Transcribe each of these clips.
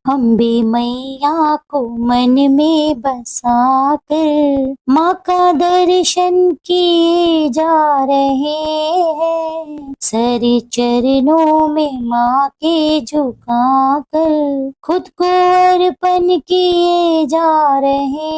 अम्बे मैया को मन में बसाकर माँ का दर्शन किए जा रहे हैं। सर चरणों में माँ के झुकाकर खुद को अर्पण किए जा रहे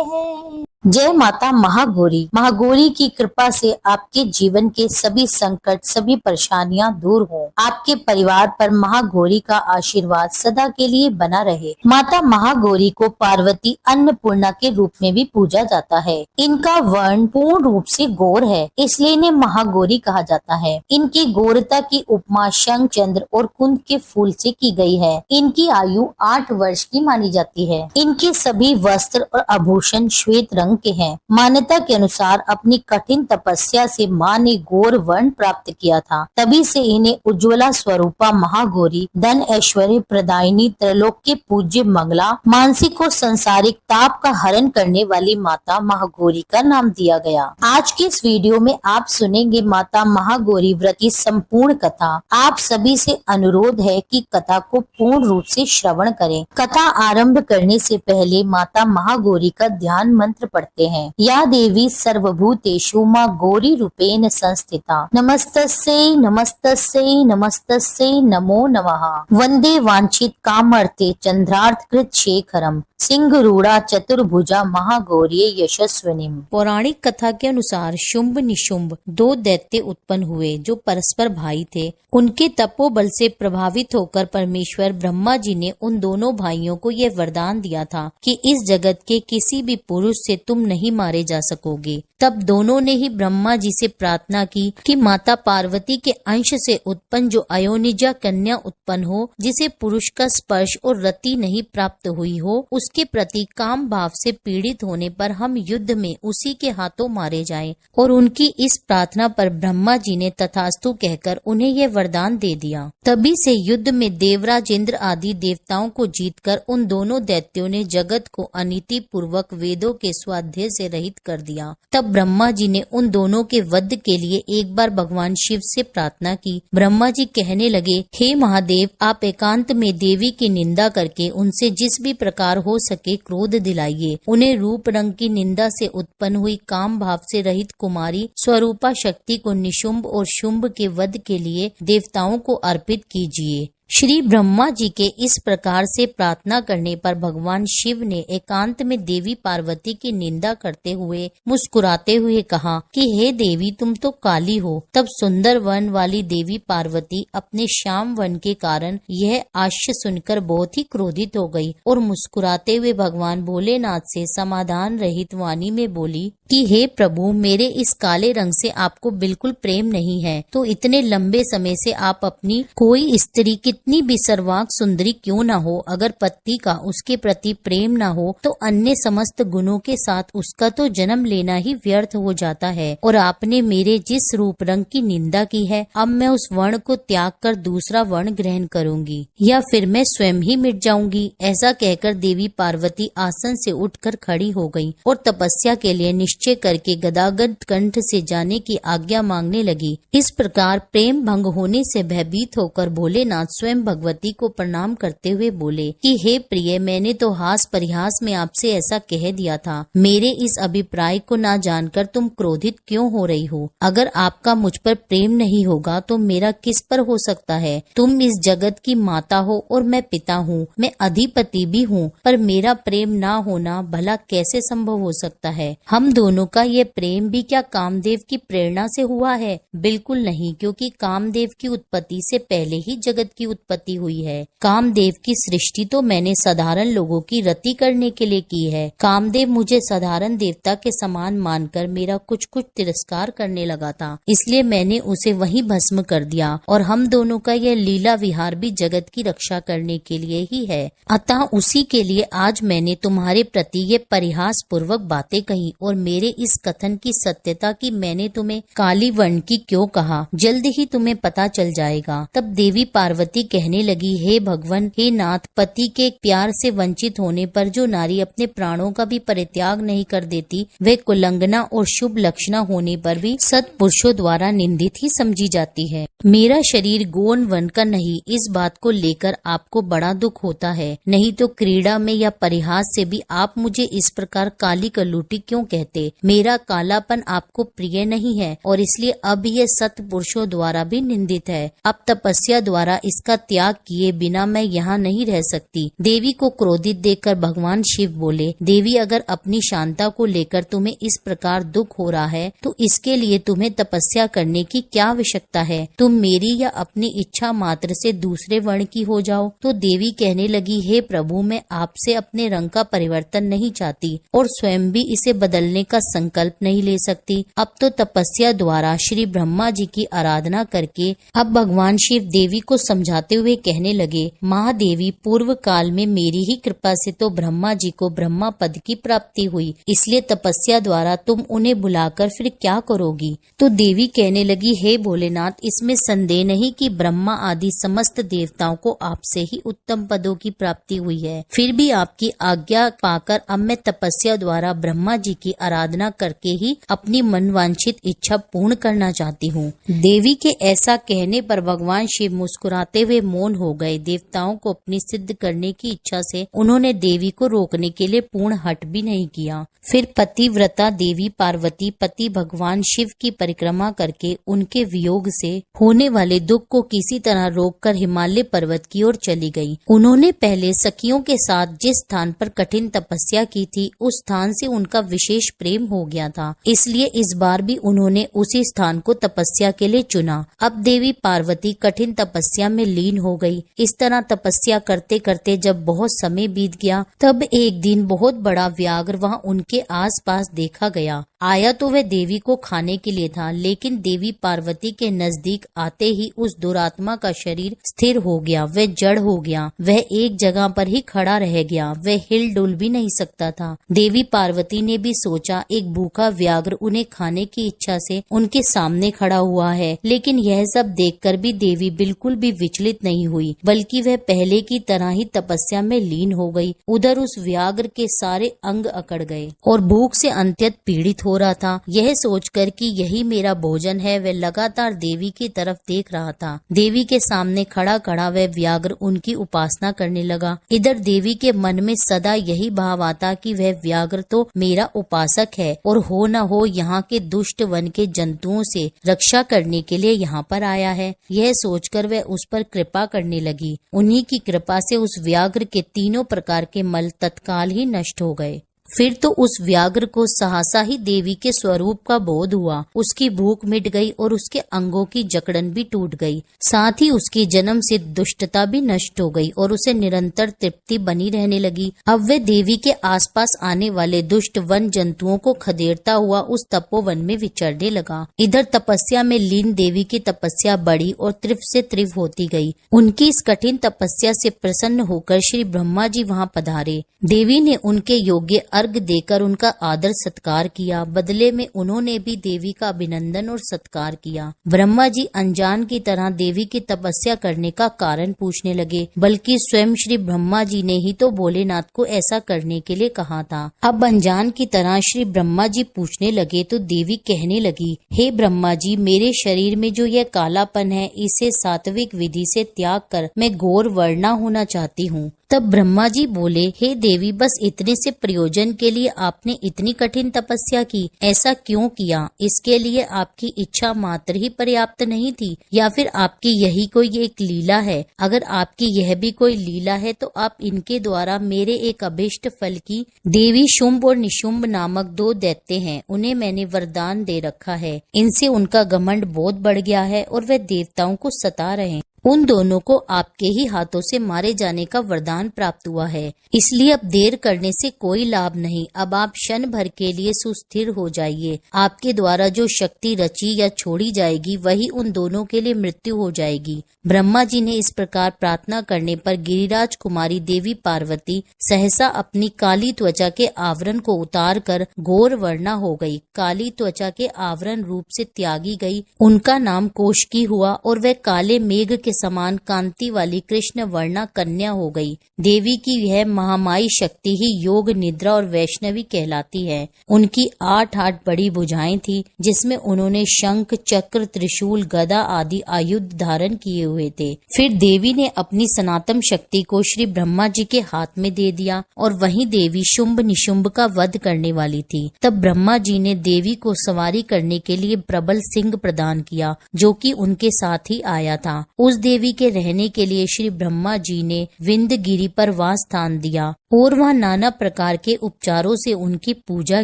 हैं। जय माता महागौरी। महागौरी की कृपा से आपके जीवन के सभी संकट, सभी परेशानियां दूर हो। आपके परिवार पर महागौरी का आशीर्वाद सदा के लिए बना रहे। माता महागौरी को पार्वती अन्नपूर्णा के रूप में भी पूजा जाता है। इनका वर्ण पूर्ण रूप से गौर है, इसलिए इन्हें महागौरी कहा जाता है। इनकी गौरता की उपमा शंख, चंद्र और कुंद के फूल से की गई है। इनकी आयु 8 वर्ष की मानी जाती है। इनके सभी वस्त्र और आभूषण श्वेत रंग के हैं। मान्यता के अनुसार अपनी कठिन तपस्या से माँ ने गौर वर्ण प्राप्त किया था, तभी से इन्हें उज्ज्वला स्वरूपा महागौरी, धन ऐश्वर्य प्रदायिनी, त्रैलोक के पूज्य मंगला, मानसिक और संसारिक ताप का हरण करने वाली माता महागौरी का नाम दिया गया। आज के इस वीडियो में आप सुनेंगे माता महागौरी व्रत की संपूर्ण कथा। आप सभी से अनुरोध है कि कथा को पूर्ण रूप से श्रवण करें। कथा आरंभ करने से पहले माता महागौरी का ध्यान मंत्र पढ़ते हैं। या देवी सर्वभूतेषु मां गौरी रूपेण संस्थिता, नमस्तस्यै नमस्तस्यै नमस्तस्यै नमो नमः। वंदे वांछित कामर्थे चंद्रार्थ शेखरम, सिंह रूढ़ा चतुर्भुजा महागौरी यशस्विनी। पौराणिक कथा के अनुसार शुंभ निशुंभ 2 दैत्य उत्पन्न हुए जो परस्पर भाई थे। उनके तपोबल से प्रभावित होकर परमेश्वर ब्रह्मा जी ने उन दोनों भाइयों को यह वरदान दिया था कि इस जगत के किसी भी पुरुष से तुम नहीं मारे जा सकोगे। तब दोनों ने ही ब्रह्मा जी से प्रार्थना की कि माता पार्वती के अंश से उत्पन्न जो अयोनिजा कन्या उत्पन्न हो, जिसे पुरुष का स्पर्श और रति नहीं प्राप्त हुई हो, उसके प्रति काम भाव से पीड़ित होने पर हम युद्ध में उसी के हाथों मारे जाएं। और उनकी इस प्रार्थना पर ब्रह्मा जी ने तथास्तु कहकर उन्हें यह वरदान दे दिया। तभी से युद्ध में देवराज इंद्र आदि देवताओं को जीतकर उन दोनों दैत्यों ने जगत को अनीति पूर्वक वेदों के स्वाध्याय से रहित कर दिया। तब ब्रह्मा जी ने उन दोनों के वध के लिए एक बार भगवान शिव से प्रार्थना की। ब्रह्मा जी कहने लगे, हे महादेव, आप एकांत में देवी की निंदा करके उनसे जिस भी प्रकार हो सके क्रोध दिलाइए। उन्हें रूप रंग की निंदा से उत्पन्न हुई काम भाव से रहित कुमारी स्वरूपा शक्ति को निशुंभ और शुंभ के वध के लिए देवताओं को अर्पित कीजिए। श्री ब्रह्मा जी के इस प्रकार से प्रार्थना करने पर भगवान शिव ने एकांत में देवी पार्वती की निंदा करते हुए मुस्कुराते हुए कहा कि हे देवी, तुम तो काली हो। तब सुंदर वर्ण वाली देवी पार्वती अपने श्याम वर्ण के कारण यह आश्चर्य सुनकर बहुत ही क्रोधित हो गई और मुस्कुराते हुए भगवान भोलेनाथ से समाधान रहित वाणी में बोली कि हे प्रभु, मेरे इस काले रंग से आपको बिल्कुल प्रेम नहीं है, तो इतने लंबे समय से आप अपनी कोई स्त्री कितनी भी सर्वांग सुंदरी क्यों न हो, अगर पति का उसके प्रति प्रेम न हो तो अन्य समस्त गुणों के साथ उसका तो जन्म लेना ही व्यर्थ हो जाता है। और आपने मेरे जिस रूप रंग की निंदा की है, अब मैं उस वर्ण को त्याग कर दूसरा वर्ण ग्रहण करूंगी या फिर मैं स्वयं ही मिट जाऊंगी। ऐसा कहकर देवी पार्वती आसन से उठकर खड़ी हो गई और तपस्या के लिए निश्चय करके गदागद कंठ से जाने की आज्ञा मांगने लगी। इस प्रकार प्रेम भंग होने से भयभीत होकर भोलेनाथ स्वयं भगवती को प्रणाम करते हुए बोले कि हे प्रिय, मैंने तो हास परिहास में आपसे ऐसा कह दिया था। मेरे इस अभिप्राय को ना जानकर तुम क्रोधित क्यों हो रही हो? अगर आपका मुझ पर प्रेम नहीं होगा तो मेरा किस पर हो सकता है? तुम इस जगत की माता हो और मैं पिता हूँ, मैं अधिपति भी हूँ, पर मेरा प्रेम ना होना भला कैसे संभव हो सकता है? हम दोनों का ये प्रेम भी क्या कामदेव की प्रेरणा से हुआ है? बिल्कुल नहीं, क्योंकि कामदेव की उत्पत्ति से पहले ही जगत की उत्पत्ति हुई है। कामदेव की सृष्टि तो मैंने साधारण लोगों की रति करने के लिए की है। कामदेव मुझे साधारण देवता के समान मानकर मेरा कुछ कुछ तिरस्कार करने लगा था, इसलिए मैंने उसे वहीं भस्म कर दिया। और हम दोनों का यह लीला विहार भी जगत की रक्षा करने के लिए ही है। अतः उसी के लिए आज मैंने तुम्हारे प्रति ये परिहास पूर्वक बातें कही और मेरे इस कथन की सत्यता की मैंने तुम्हें काली वर्ण की क्यों कहा, जल्द ही तुम्हें पता चल जाएगा। तब देवी पार्वती कहने लगी, हे भगवान, हे नाथ, पति के प्यार से वंचित होने पर जो नारी अपने प्राणों का भी परित्याग नहीं कर देती, वह कुलंगना और शुभ लक्षणा होने पर भी सत्पुरुषों द्वारा निंदित ही समझी जाती है। मेरा शरीर गौण वन का नहीं, इस बात को लेकर आपको बड़ा दुख होता है, नहीं तो क्रीड़ा में या परिहास से भी आप मुझे इस प्रकार काली कलूटी क्यों कहते? मेरा कालापन आपको प्रिय नहीं है और इसलिए अब यह सत्पुरुषों द्वारा भी निंदित है। अब तपस्या द्वारा इसका त्याग किए बिना मैं यहाँ नहीं रह सकती। देवी को क्रोधित देखकर भगवान शिव बोले, देवी, अगर अपनी शांता को लेकर तुम्हें इस प्रकार दुख हो रहा है तो इसके लिए तुम्हें तपस्या करने की क्या आवश्यकता है? तुम मेरी या अपनी इच्छा मात्र से दूसरे वर्ण की हो जाओ। तो देवी कहने लगी, हे प्रभु, मैं आपसे अपने रंग का परिवर्तन नहीं चाहती और स्वयं भी इसे बदलने का संकल्प नहीं ले सकती। अब तो तपस्या द्वारा श्री ब्रह्मा जी की आराधना करके अब भगवान शिव देवी को समझाते हुए कहने लगे, महादेवी, पूर्व काल में मेरी ही कृपा से तो ब्रह्मा जी को ब्रह्मा पद की प्राप्ति हुई, इसलिए तपस्या द्वारा तुम उन्हें बुलाकर फिर क्या करोगी? तो देवी कहने लगी, हे भोलेनाथ, इसमें संदेह नहीं कि ब्रह्मा आदि समस्त देवताओं को आपसे ही उत्तम पदों की प्राप्ति हुई है। फिर भी आपकी आज्ञा पाकर अब मैं तपस्या द्वारा ब्रह्मा जी की आराधना करके ही अपनी मनवांछित इच्छा पूर्ण करना चाहती हूँ। देवी के ऐसा कहने पर भगवान शिव मुस्कुराते हुए मौन हो गए। देवताओं को अपनी सिद्ध करने की इच्छा से उन्होंने देवी को रोकने के लिए पूर्ण हट भी नहीं किया। फिर पतिव्रता देवी पार्वती पति भगवान शिव की परिक्रमा करके उनके वियोग से होने वाले दुख को किसी तरह रोककर हिमालय पर्वत की ओर चली गई। उन्होंने पहले सखियों के साथ जिस स्थान पर कठिन तपस्या की थी, उस स्थान से उनका विशेष प्रेम हो गया था, इसलिए इस बार भी उन्होंने उसी स्थान को तपस्या के लिए चुना। अब देवी पार्वती कठिन तपस्या में लीन हो गई। इस तरह तपस्या करते करते जब बहुत समय बीत गया, तब एक दिन बहुत बड़ा व्याघ्र वहां उनके आसपास देखा गया। आया तो वह देवी को खाने के लिए था, लेकिन देवी पार्वती के नजदीक आते ही उस दुरात्मा का शरीर स्थिर हो गया, वह जड़ हो गया, वह एक जगह पर ही खड़ा रह गया, वह हिल डुल भी नहीं सकता था। देवी पार्वती ने भी सोचा, एक भूखा व्याघ्र उन्हें खाने की इच्छा से उनके सामने खड़ा हुआ है, लेकिन यह सब देखकर भी देवी बिल्कुल भी विचलित नहीं हुई, बल्कि वह पहले की तरह ही तपस्या में लीन हो गई। उधर उस व्याघ्र के सारे अंग अकड़ गए और भूख से अत्यंत पीड़ित हो रहा था। यह सोचकर कि यही मेरा भोजन है, वह लगातार देवी की तरफ देख रहा था। देवी के सामने खड़ा खड़ा वह व्याघ्र उनकी उपासना करने लगा। इधर देवी के मन में सदा यही भाव आता कि वह व्याघ्र तो मेरा उपासक है और हो न हो यहाँ के दुष्ट वन के जंतुओं से रक्षा करने के लिए यहाँ पर आया है। यह सोचकर वह उस पर कृपा करने लगी। उन्हीं की कृपा से उस व्याघ्र के तीनों प्रकार के मल तत्काल ही नष्ट हो गए। फिर तो उस व्याघ्र को सहसा ही देवी के स्वरूप का बोध हुआ। उसकी भूख मिट गई और उसके अंगों की जकड़न भी टूट गई। साथ ही उसकी जन्म से दुष्टता भी नष्ट हो गई और उसे निरंतर तृप्ति बनी रहने लगी। अब वह देवी के आसपास आने वाले दुष्ट वन जंतुओं को खदेड़ता हुआ उस तपोवन में विचरने लगा। इधर तपस्या में लीन देवी की तपस्या बढ़ी और तीव्र से तीव्र होती गई। उनकी इस कठिन तपस्या से प्रसन्न होकर श्री ब्रह्मा जी वहाँ पधारे। देवी ने उनके योग्य अर्घ देकर उनका आदर सत्कार किया। बदले में उन्होंने भी देवी का अभिनंदन और सत्कार किया। ब्रह्मा जी अनजान की तरह देवी की तपस्या करने का कारण पूछने लगे, बल्कि स्वयं श्री ब्रह्मा जी ने ही तो भोलेनाथ को ऐसा करने के लिए कहा था। अब अनजान की तरह श्री ब्रह्मा जी पूछने लगे तो देवी कहने लगी, हे ब्रह्मा जी, मेरे शरीर में जो यह कालापन है, इसे सात्विक विधि से त्याग कर मैं घोर वर्णा होना चाहती हूँ। तब ब्रह्मा जी बोले, हे देवी, बस इतने से प्रयोजन के लिए आपने इतनी कठिन तपस्या की, ऐसा क्यों किया? इसके लिए आपकी इच्छा मात्र ही पर्याप्त नहीं थी, या फिर आपकी यही कोई एक लीला है? अगर आपकी यह भी कोई लीला है तो आप इनके द्वारा मेरे एक अभिष्ट फल की, देवी शुंभ और निशुंभ नामक 2 दैत्य हैं, उन्हें मैंने वरदान दे रखा है। इनसे उनका घमंड बहुत बढ़ गया है और वे देवताओं को सता रहे हैं। उन दोनों को आपके ही हाथों से मारे जाने का वरदान प्राप्त हुआ है, इसलिए अब देर करने से कोई लाभ नहीं। अब आप क्षण भर के लिए सुस्थिर हो जाइए। आपके द्वारा जो शक्ति रची या छोड़ी जाएगी, वही उन दोनों के लिए मृत्यु हो जाएगी। ब्रह्मा जी ने इस प्रकार प्रार्थना करने पर गिरिराज कुमारी देवी पार्वती सहसा अपनी काली त्वचा के आवरण को उतार कर घोर वर्णा हो गई। काली त्वचा के आवरण रूप से त्यागी गई। उनका नाम कोशकी हुआ और वह काले मेघ के समान कांति वाली कृष्ण वर्णा कन्या हो गई। देवी की यह महामाई शक्ति ही योग निद्रा और वैष्णवी कहलाती है। उनकी 8 बड़ी भुजाएं थी, जिसमें उन्होंने शंख चक्र त्रिशूल गदा आदि आयुध धारण किए हुए थे। फिर देवी ने अपनी सनातन शक्ति को श्री ब्रह्मा जी के हाथ में दे दिया और वहीं देवी शुंभ निशुंभ का वध करने वाली थी। तब ब्रह्मा जी ने देवी को सवारी करने के लिए प्रबल सिंह प्रदान किया, जो कि उनके साथ ही आया था। उस देवी के रहने के लिए श्री ब्रह्मा जी ने विंध्य गिरी पर वास स्थान दिया और वहाँ नाना प्रकार के उपचारों से उनकी पूजा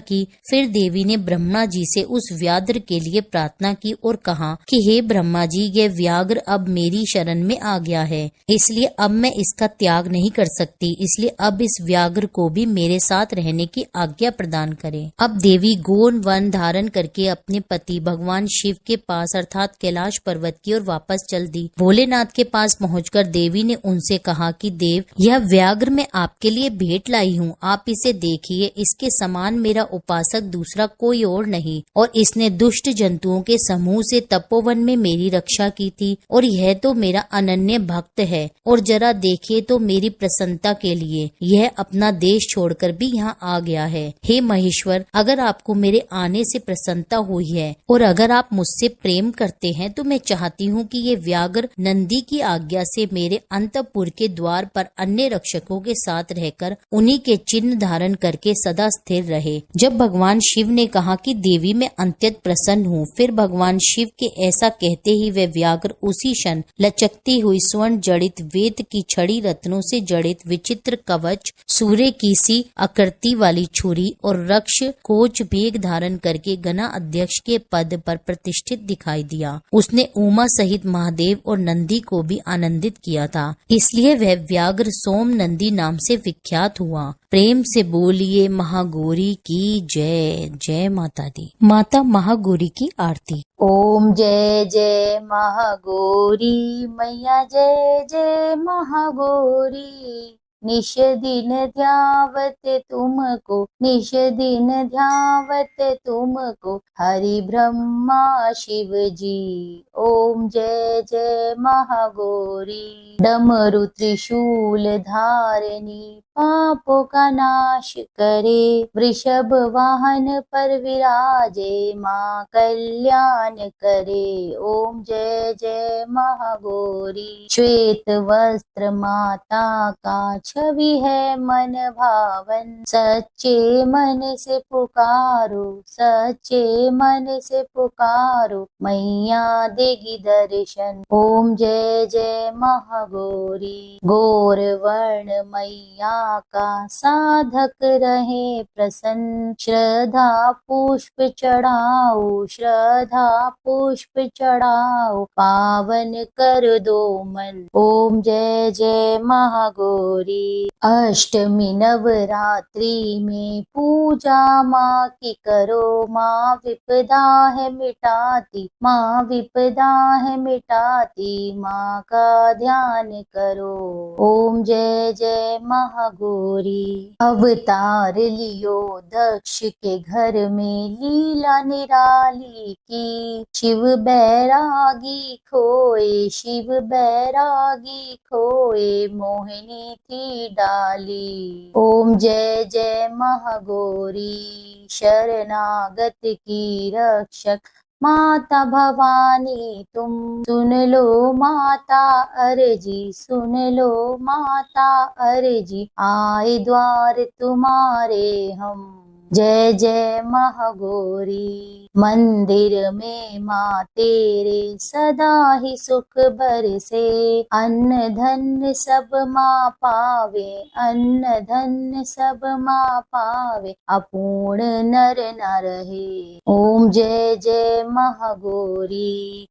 की। फिर देवी ने ब्रह्मा जी से उस व्याघ्र के लिए प्रार्थना की और कहा कि हे ब्रह्मा जी, ये व्याघ्र अब मेरी शरण में आ गया है, इसलिए अब मैं इसका त्याग नहीं कर सकती, इसलिए अब इस व्याघ्र को भी मेरे साथ रहने की आज्ञा प्रदान करें। अब देवी गौर वन धारण करके अपने पति भगवान शिव के पास अर्थात कैलाश पर्वत की ओर वापस चल दी। भोलेनाथ के पास पहुंचकर देवी ने उनसे कहा कि देव, यह व्याघ्र मैं आपके लिए भेंट लाई हूँ, आप इसे देखिए, इसके समान मेरा उपासक दूसरा कोई और नहीं, और इसने दुष्ट जंतुओं के समूह से तपोवन में मेरी रक्षा की थी, और यह तो मेरा अनन्य भक्त है, और जरा देखिए तो मेरी प्रसन्नता के लिए यह अपना देश छोड़कर भी यहाँ आ गया है। हे महेश्वर, अगर आपको मेरे आने से प्रसन्नता हुई है और अगर आप मुझसे प्रेम करते हैं तो मैं चाहती हूँ कि ये व्याघ्र नंदी की आज्ञा से मेरे अंतपुर के द्वार पर अन्य रक्षकों के साथ रहकर उन्हीं के चिन्ह धारण करके सदा स्थिर रहे। जब भगवान शिव ने कहा कि देवी मैं अत्यंत प्रसन्न हूँ, फिर भगवान शिव के ऐसा कहते ही वह व्याघ्र उसी क्षण लचकती हुई स्वर्ण जड़ित वेद की छड़ी रत्नों से जड़ित विचित्र कवच, सूर्य की सी आकृति वाली छुरी और रक्ष कोच भेग धारण करके गणा अध्यक्ष के पद पर प्रतिष्ठित दिखाई दिया। उसने उमा सहित महादेव और नंदी को भी आनंदित किया था, इसलिए वह व्याघ्र सोम नंदी नाम से विख्यात हुआ। प्रेम से बोलिए महागौरी की जय। जय माता दी। माता महागौरी की आरती। ओम जय जय महागौरी मैया, जय जय महागौरी। निश दिन ध्यावत तुमको, निश दिन ध्यावत तुमको, हरि ब्रह्मा शिव जी। ओम जय जय महागौरी। डमरु त्रिशूल धारिणी, पापों का नाश करे, वृषभ वाहन पर विराजे, माँ कल्याण करे। ओम जय जय महागौरी। श्वेत वस्त्र माता का छवि है मन भावन, सच्चे मन से पुकारो, सच्चे मन से पुकारो, मैया देगी दर्शन। ओम जय जय महागौरी। गौर वर्ण मैया का साधक रहे प्रसन्न, श्रद्धा पुष्प चढ़ाओ, श्रद्धा पुष्प चढ़ाओ, पावन कर दो मन। ओम जय जय महागौरी। अष्टमी नवरात्रि में पूजा माँ की करो, माँ विपदा है मिटाती, माँ विपदा है मिटाती, माँ का ध्यान करो। ओम जय जय महागौरी। अवतार लियो दक्ष के घर में, लीला निराली की, शिव बैरागी खोए, शिव बैरागी खोए, मोहिनी थी डाली। ओम जय जय महागौरी। शरणागत की रक्षक माता भवानी तुम, सुन लो माता अर्जी, सुन लो माता अर्जी, आए द्वार तुम्हारे हम। जय जय महागौरी। मंदिर में माँ तेरे सदा ही सुख बरसे, अन्न धन सब माँ पावे, अन्न धन सब माँ पावे, अपूर्ण नर न रहे। ओम जय जय महागौरी।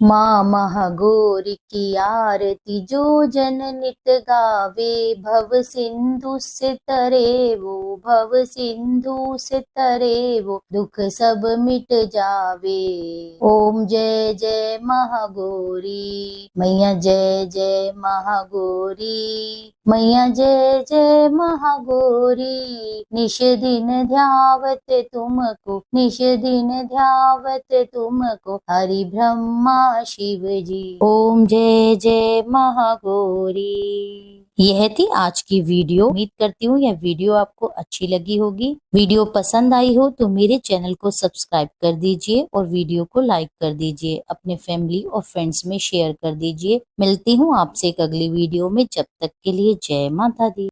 माँ महागौरी की आरती जो जन नित गावे, भव सिंधु से तरे वो, भव सिंधु से तरे वो, दुख सब मिट जावे। ओम जय जय महागौरी। मैया जय जय महागौरी, मैया जय जय महागौरी। निश दिन ध्यावत तुमको, निश दिन ध्यावत तुमको, हरि ब्रह्मा शिव जी। ओम जय जय महागौरी। यह थी आज की वीडियो। उम्मीद करती हूँ यह वीडियो आपको अच्छी लगी होगी। वीडियो पसंद आई हो तो मेरे चैनल को सब्सक्राइब कर दीजिए और वीडियो को लाइक कर दीजिए। अपने फैमिली और फ्रेंड्स में शेयर कर दीजिए। मिलती हूँ आपसे एक अगली वीडियो में। जब तक के लिए जय माता दी।